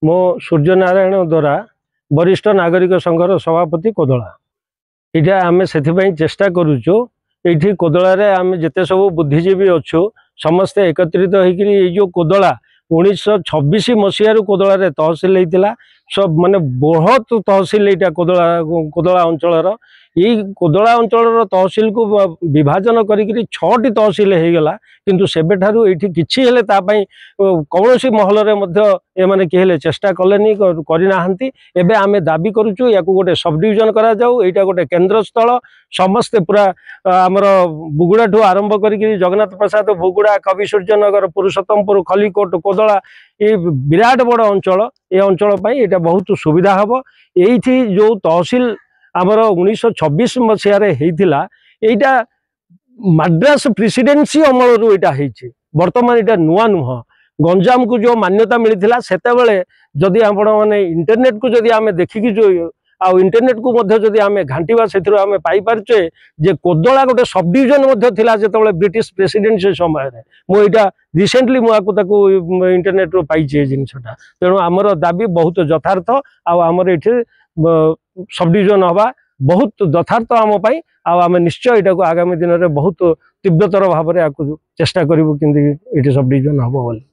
मो सूर्यनारायण द्वारा वरिष्ठ नागरिक संघर सभापति कोदला इटा आम से चेष्टा करुचु ये कोदलारे आम जिते सब बुद्धिजीवी अच्छु समस्ते एकत्रित हो कोदला 1926 मसीह कोदलारे तहसिल होता सब माने बहुत तहसिल यहाँ कोदला अंचल यही कोदला अंचल तहसिल को विभाजन करी 6टी तहसिल हो गला किंतु सेबे ठारू एठी किछि हेले तापई कौनसी महल रे माने किहेले चेष्टा कलेनी करिनाहांती एबे आमे दाबी करूछु याकू गोटे सब डिविजन करा जाऊ एटा गोटे केंद्र स्थल समस्ते पूरा आमर बुगुड़ा ठू आरंभ करी जगन्नाथ प्रसाद बुगुड़ा कवि सूर्यनगर पुरुषोत्तमपुर खलीकोट कोदला ये विराट बड़ अंचल ये अंचल पाई एटा बहुत सुविधा हबो एठी जो तहसिल आमर 1926 मसीह होता मद्रास प्रेसिडेंसी अमल रू यहाँ बर्तमान यहाँ नुआ नुह गंजाम को जो मान्यता मिलता से जदि आपण मैंने इंटरनेट को जदि आम देखिकी जो आउ इंटरनेट को जदि आम घाटिबा से आम पाइपे जे कोदला गोटे सब डिविजन जो ब्रिटिश प्रेसिडेंसी समय मुझा रिसेंटली मुझे इंटरनेट रू पाई जिनसा तेणु आमर दाबी बहुत यथार्थ आमर ये सब डिविजन हवा बहुत यथार्थ आम आम निश्चय यहाँ आगामी दिन में बहुत तीव्रतर भाव में चेष्टा करूँ कि सब डिविजन हम बोली।